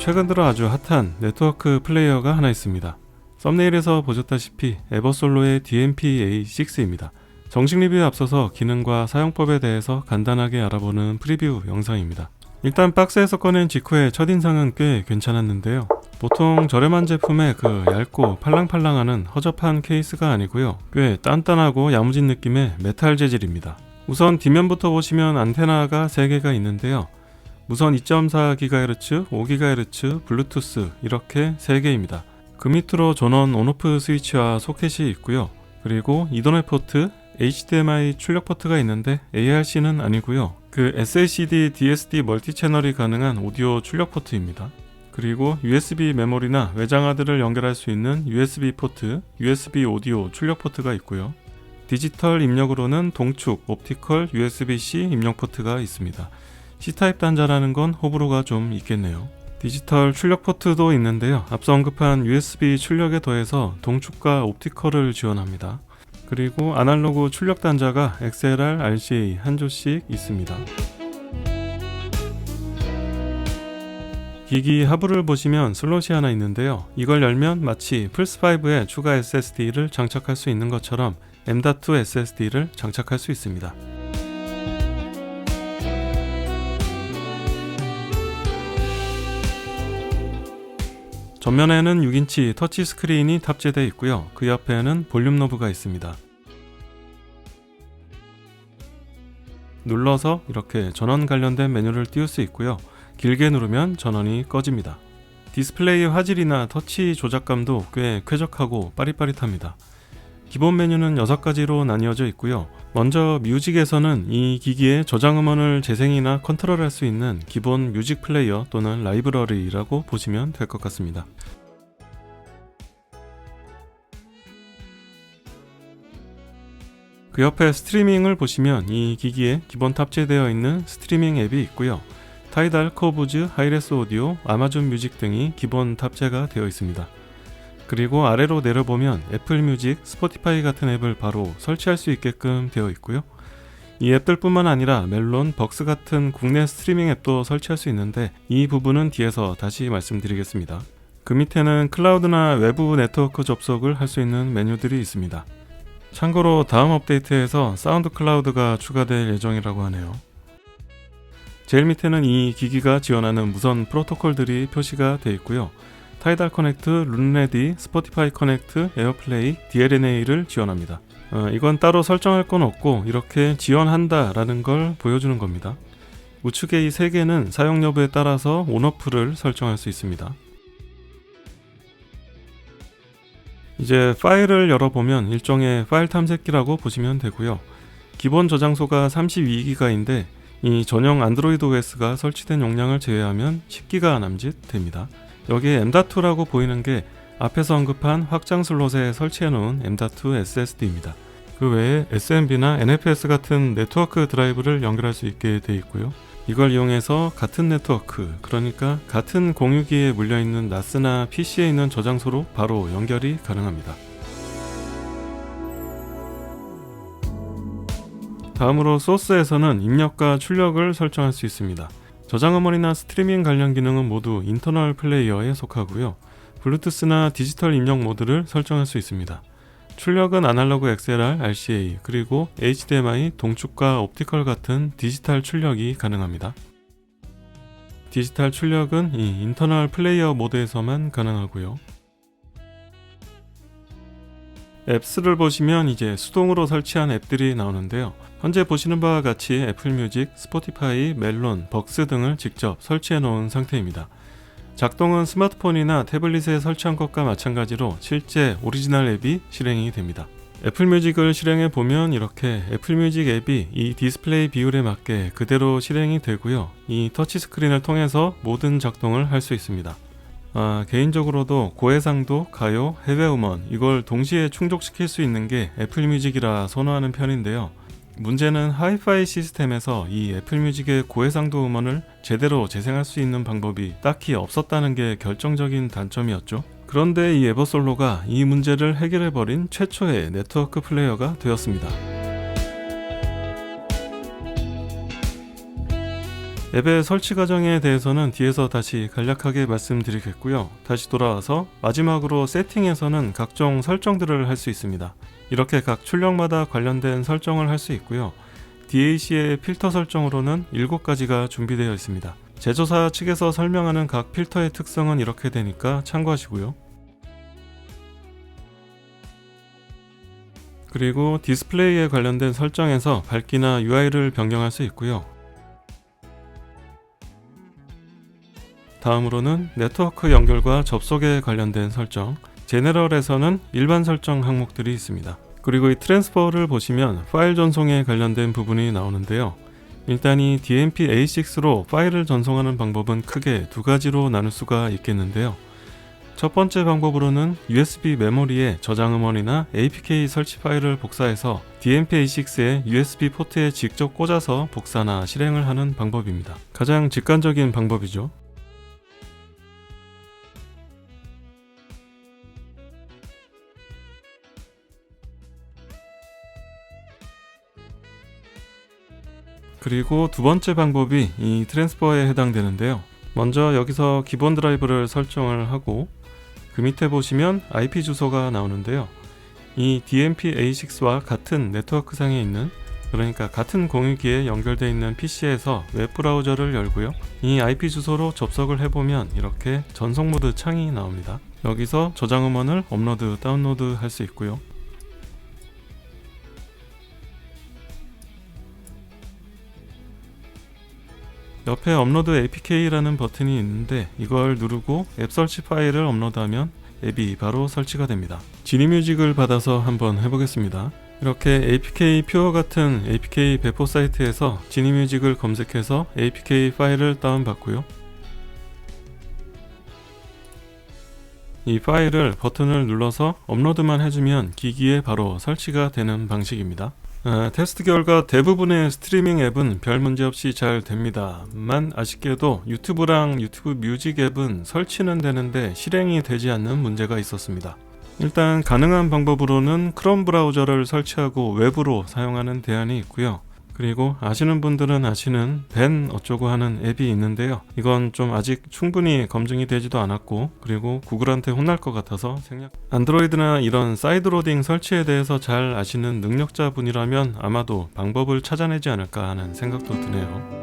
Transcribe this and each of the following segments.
최근 들어 아주 핫한 네트워크 플레이어가 하나 있습니다. 썸네일에서 보셨다시피 에버솔로의 DMP-A6입니다. 정식 리뷰에 앞서서 기능과 사용법에 대해서 간단하게 알아보는 프리뷰 영상입니다. 일단 박스에서 꺼낸 직후에 첫인상은 꽤 괜찮았는데요. 보통 저렴한 제품의 그 얇고 팔랑팔랑하는 허접한 케이스가 아니고요. 꽤 단단하고 야무진 느낌의 메탈 재질입니다. 우선 뒷면부터 보시면 안테나가 3개가 있는데요. 무선 2.4GHz, 5GHz, 블루투스 이렇게 3개입니다. 그 밑으로 전원 온오프 스위치와 소켓이 있고요. 그리고 이더넷 포트, HDMI 출력 포트가 있는데 ARC는 아니고요. 그 SACD, DSD 멀티 채널이 가능한 오디오 출력 포트입니다. 그리고 USB 메모리나 외장하드를 연결할 수 있는 USB 포트, USB 오디오 출력 포트가 있고요. 디지털 입력으로는 동축, 옵티컬, USB-C 입력 포트가 있습니다. C타입 단자라는 건 호불호가 좀 있겠네요. 디지털 출력 포트도 있는데요. 앞서 언급한 USB 출력에 더해서 동축과 옵티컬을 지원합니다. 그리고 아날로그 출력 단자가 XLR, RCA 한 조씩 있습니다. 기기 하부를 보시면 슬롯이 하나 있는데요. 이걸 열면 마치 플스5에 추가 SSD를 장착할 수 있는 것처럼 M.2 SSD를 장착할 수 있습니다. 전면에는 6인치 터치 스크린이 탑재되어 있고요. 그 옆에는 볼륨 노브가 있습니다. 눌러서 이렇게 전원 관련된 메뉴를 띄울 수 있고요. 길게 누르면 전원이 꺼집니다. 디스플레이 화질이나 터치 조작감도 꽤 쾌적하고 빠릿빠릿합니다. 기본 메뉴는 6가지로 나뉘어져 있고요. 먼저 뮤직에서는 이 기기에 저장 음원을 재생이나 컨트롤할 수 있는 기본 뮤직 플레이어 또는 라이브러리라고 보시면 될 것 같습니다. 그 옆에 스트리밍을 보시면 이 기기에 기본 탑재되어 있는 스트리밍 앱이 있고요. 타이달, 커브즈, 하이레스 오디오, 아마존 뮤직 등이 기본 탑재가 되어 있습니다. 그리고 아래로 내려보면 애플 뮤직, 스포티파이 같은 앱을 바로 설치할 수 있게끔 되어 있고요. 이 앱들뿐만 아니라 멜론, 벅스 같은 국내 스트리밍 앱도 설치할 수 있는데 이 부분은 뒤에서 다시 말씀드리겠습니다. 그 밑에는 클라우드나 외부 네트워크 접속을 할 수 있는 메뉴들이 있습니다. 참고로 다음 업데이트에서 사운드 클라우드가 추가될 예정이라고 하네요. 제일 밑에는 이 기기가 지원하는 무선 프로토콜들이 표시가 되어 있고요. 타이달 커넥트, 룬레디, 스포티파이 커넥트, 에어플레이, DLNA를 지원합니다. 이건 따로 설정할 건 없고 이렇게 지원한다 라는 걸 보여주는 겁니다. 우측의 이 3개는 사용 여부에 따라서 온오프를 설정할 수 있습니다. 이제 파일을 열어보면 일종의 파일 탐색기라고 보시면 되고요. 기본 저장소가 32기가인데 이 전용 안드로이드 OS가 설치된 용량을 제외하면 10기가 남짓 됩니다. 여기에 M.2라고 보이는 게 앞에서 언급한 확장 슬롯에 설치해 놓은 M.2 SSD입니다. 그 외에 SMB나 NFS 같은 네트워크 드라이브를 연결할 수 있게 되어 있고요. 이걸 이용해서 같은 네트워크, 그러니까 같은 공유기에 물려있는 NAS나 PC에 있는 저장소로 바로 연결이 가능합니다. 다음으로 소스에서는 입력과 출력을 설정할 수 있습니다. 저장 음원이나 스트리밍 관련 기능은 모두 인터널 플레이어에 속하고요. 블루투스나 디지털 입력 모드를 설정할 수 있습니다. 출력은 아날로그 XLR, RCA, 그리고 HDMI, 동축과 옵티컬 같은 디지털 출력이 가능합니다. 디지털 출력은 이 인터널 플레이어 모드에서만 가능하고요. 앱스를 보시면 이제 수동으로 설치한 앱들이 나오는데요. 현재 보시는 바와 같이 애플 뮤직, 스포티파이, 멜론, 벅스 등을 직접 설치해 놓은 상태입니다. 작동은 스마트폰이나 태블릿에 설치한 것과 마찬가지로 실제 오리지널 앱이 실행이 됩니다. 애플 뮤직을 실행해 보면 이렇게 애플 뮤직 앱이 이 디스플레이 비율에 맞게 그대로 실행이 되고요. 이 터치 스크린을 통해서 모든 작동을 할 수 있습니다. 개인적으로도 고해상도, 가요, 해외 음원 이걸 동시에 충족시킬 수 있는 게 애플 뮤직이라 선호하는 편인데요. 문제는 하이파이 시스템에서 이 애플 뮤직의 고해상도 음원을 제대로 재생할 수 있는 방법이 딱히 없었다는 게 결정적인 단점이었죠. 그런데 이 에버솔로가 이 문제를 해결해버린 최초의 네트워크 플레이어가 되었습니다. 앱의 설치 과정에 대해서는 뒤에서 다시 간략하게 말씀드리겠고요. 다시 돌아와서 마지막으로 세팅에서는 각종 설정들을 할 수 있습니다. 이렇게 각 출력마다 관련된 설정을 할 수 있고요. DAC의 필터 설정으로는 7가지가 준비되어 있습니다. 제조사 측에서 설명하는 각 필터의 특성은 이렇게 되니까 참고하시고요. 그리고 디스플레이에 관련된 설정에서 밝기나 UI를 변경할 수 있고요. 다음으로는 네트워크 연결과 접속에 관련된 설정, 제너럴에서는 일반 설정 항목들이 있습니다. 그리고 이 트랜스퍼를 보시면 파일 전송에 관련된 부분이 나오는데요. 일단 이 DMP-A6로 파일을 전송하는 방법은 크게 2가지로 나눌 수가 있겠는데요. 첫 번째 방법으로는 USB 메모리에 저장 음원이나 APK 설치 파일을 복사해서 DMP-A6의 USB 포트에 직접 꽂아서 복사나 실행을 하는 방법입니다. 가장 직관적인 방법이죠. 그리고 두 번째 방법이 이 트랜스퍼에 해당되는데요. 먼저 여기서 기본 드라이브를 설정을 하고 그 밑에 보시면 IP 주소가 나오는데요. 이 DMP-A6와 같은 네트워크상에 있는, 그러니까 같은 공유기에 연결되어 있는 PC에서 웹브라우저를 열고요. 이 IP 주소로 접속을 해보면 이렇게 전송 모드 창이 나옵니다. 여기서 저장 음원을 업로드, 다운로드 할 수 있고요. 옆에 업로드 APK라는 버튼이 있는데 이걸 누르고 앱 설치 파일을 업로드하면 앱이 바로 설치가 됩니다. 지니뮤직을 받아서 한번 해보겠습니다. 이렇게 APK 퓨어 같은 APK 배포 사이트에서 지니뮤직을 검색해서 APK 파일을 다운받고요. 이 파일을 버튼을 눌러서 업로드만 해주면 기기에 바로 설치가 되는 방식입니다. 테스트 결과 대부분의 스트리밍 앱은 별 문제 없이 잘 됩니다만 아쉽게도 유튜브랑 유튜브 뮤직 앱은 설치는 되는데 실행이 되지 않는 문제가 있었습니다. 일단 가능한 방법으로는 크롬 브라우저를 설치하고 웹으로 사용하는 대안이 있고요. 그리고 아시는 분들은 아시는 벤 어쩌고 하는 앱이 있는데요. 이건 좀 아직 충분히 검증이 되지도 않았고, 그리고 구글한테 혼날 것 같아서 안드로이드나 이런 사이드로딩 설치에 대해서 잘 아시는 능력자분이라면 아마도 방법을 찾아내지 않을까 하는 생각도 드네요.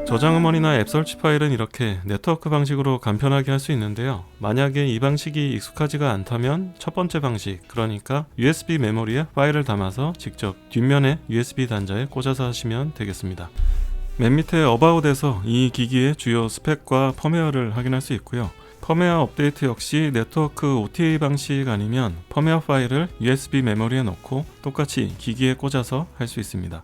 저장 음원이나 앱 설치 파일은 이렇게 네트워크 방식으로 간편하게 할 수 있는데요. 만약에 이 방식이 익숙하지가 않다면 첫 번째 방식, 그러니까 USB 메모리에 파일을 담아서 직접 뒷면에 USB 단자에 꽂아서 하시면 되겠습니다. 맨 밑에 About에서 이 기기의 주요 스펙과 펌웨어를 확인할 수 있고요. 펌웨어 업데이트 역시 네트워크 OTA 방식 아니면 펌웨어 파일을 USB 메모리에 넣고 똑같이 기기에 꽂아서 할 수 있습니다.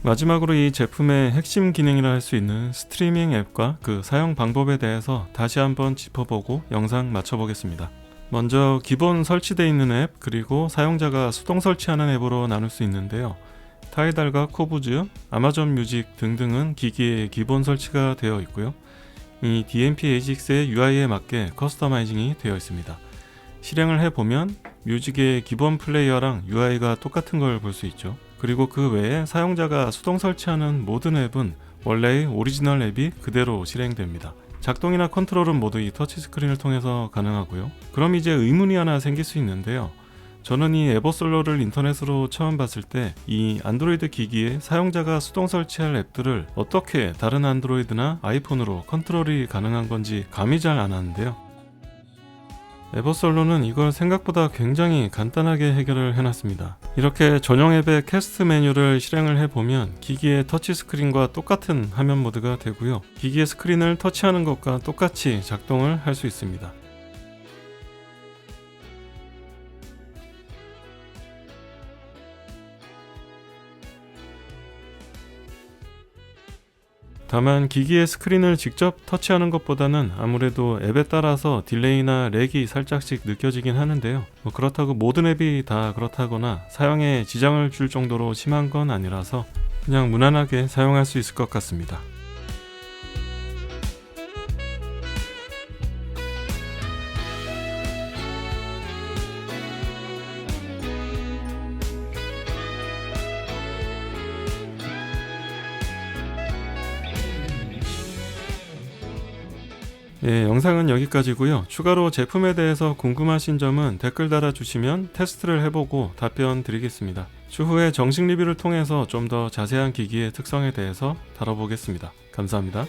마지막으로 이 제품의 핵심 기능이라 할 수 있는 스트리밍 앱과 그 사용 방법에 대해서 다시 한번 짚어보고 영상 마쳐보겠습니다. 먼저 기본 설치되어 있는 앱, 그리고 사용자가 수동 설치하는 앱으로 나눌 수 있는데요. 타이달과 코브즈, 아마존 뮤직 등등은 기기에 기본 설치가 되어 있고요. 이 DMP-A6의 UI에 맞게 커스터마이징이 되어 있습니다. 실행을 해보면 뮤직의 기본 플레이어랑 UI가 똑같은 걸 볼 수 있죠. 그리고 그 외에 사용자가 수동 설치하는 모든 앱은 원래의 오리지널 앱이 그대로 실행됩니다. 작동이나 컨트롤은 모두 이 터치스크린을 통해서 가능하고요. 그럼 이제 의문이 하나 생길 수 있는데요. 저는 이 에버솔로를 인터넷으로 처음 봤을 때 이 안드로이드 기기에 사용자가 수동 설치할 앱들을 어떻게 다른 안드로이드나 아이폰으로 컨트롤이 가능한 건지 감이 잘 안 왔는데요. 에버솔로는 이걸 생각보다 굉장히 간단하게 해결을 해놨습니다. 이렇게 전용 앱의 캐스트 메뉴를 실행을 해보면 기기의 터치스크린과 똑같은 화면 모드가 되고요. 기기의 스크린을 터치하는 것과 똑같이 작동을 할 수 있습니다. 다만 기기의 스크린을 직접 터치하는 것보다는 아무래도 앱에 따라서 딜레이나 렉이 살짝씩 느껴지긴 하는데요. 그렇다고 모든 앱이 다 그렇다거나 사용에 지장을 줄 정도로 심한 건 아니라서 그냥 무난하게 사용할 수 있을 것 같습니다. 예, 영상은 여기까지고요. 추가로 제품에 대해서 궁금하신 점은 댓글 달아주시면 테스트를 해보고 답변 드리겠습니다. 추후에 정식 리뷰를 통해서 좀 더 자세한 기기의 특성에 대해서 다뤄보겠습니다. 감사합니다.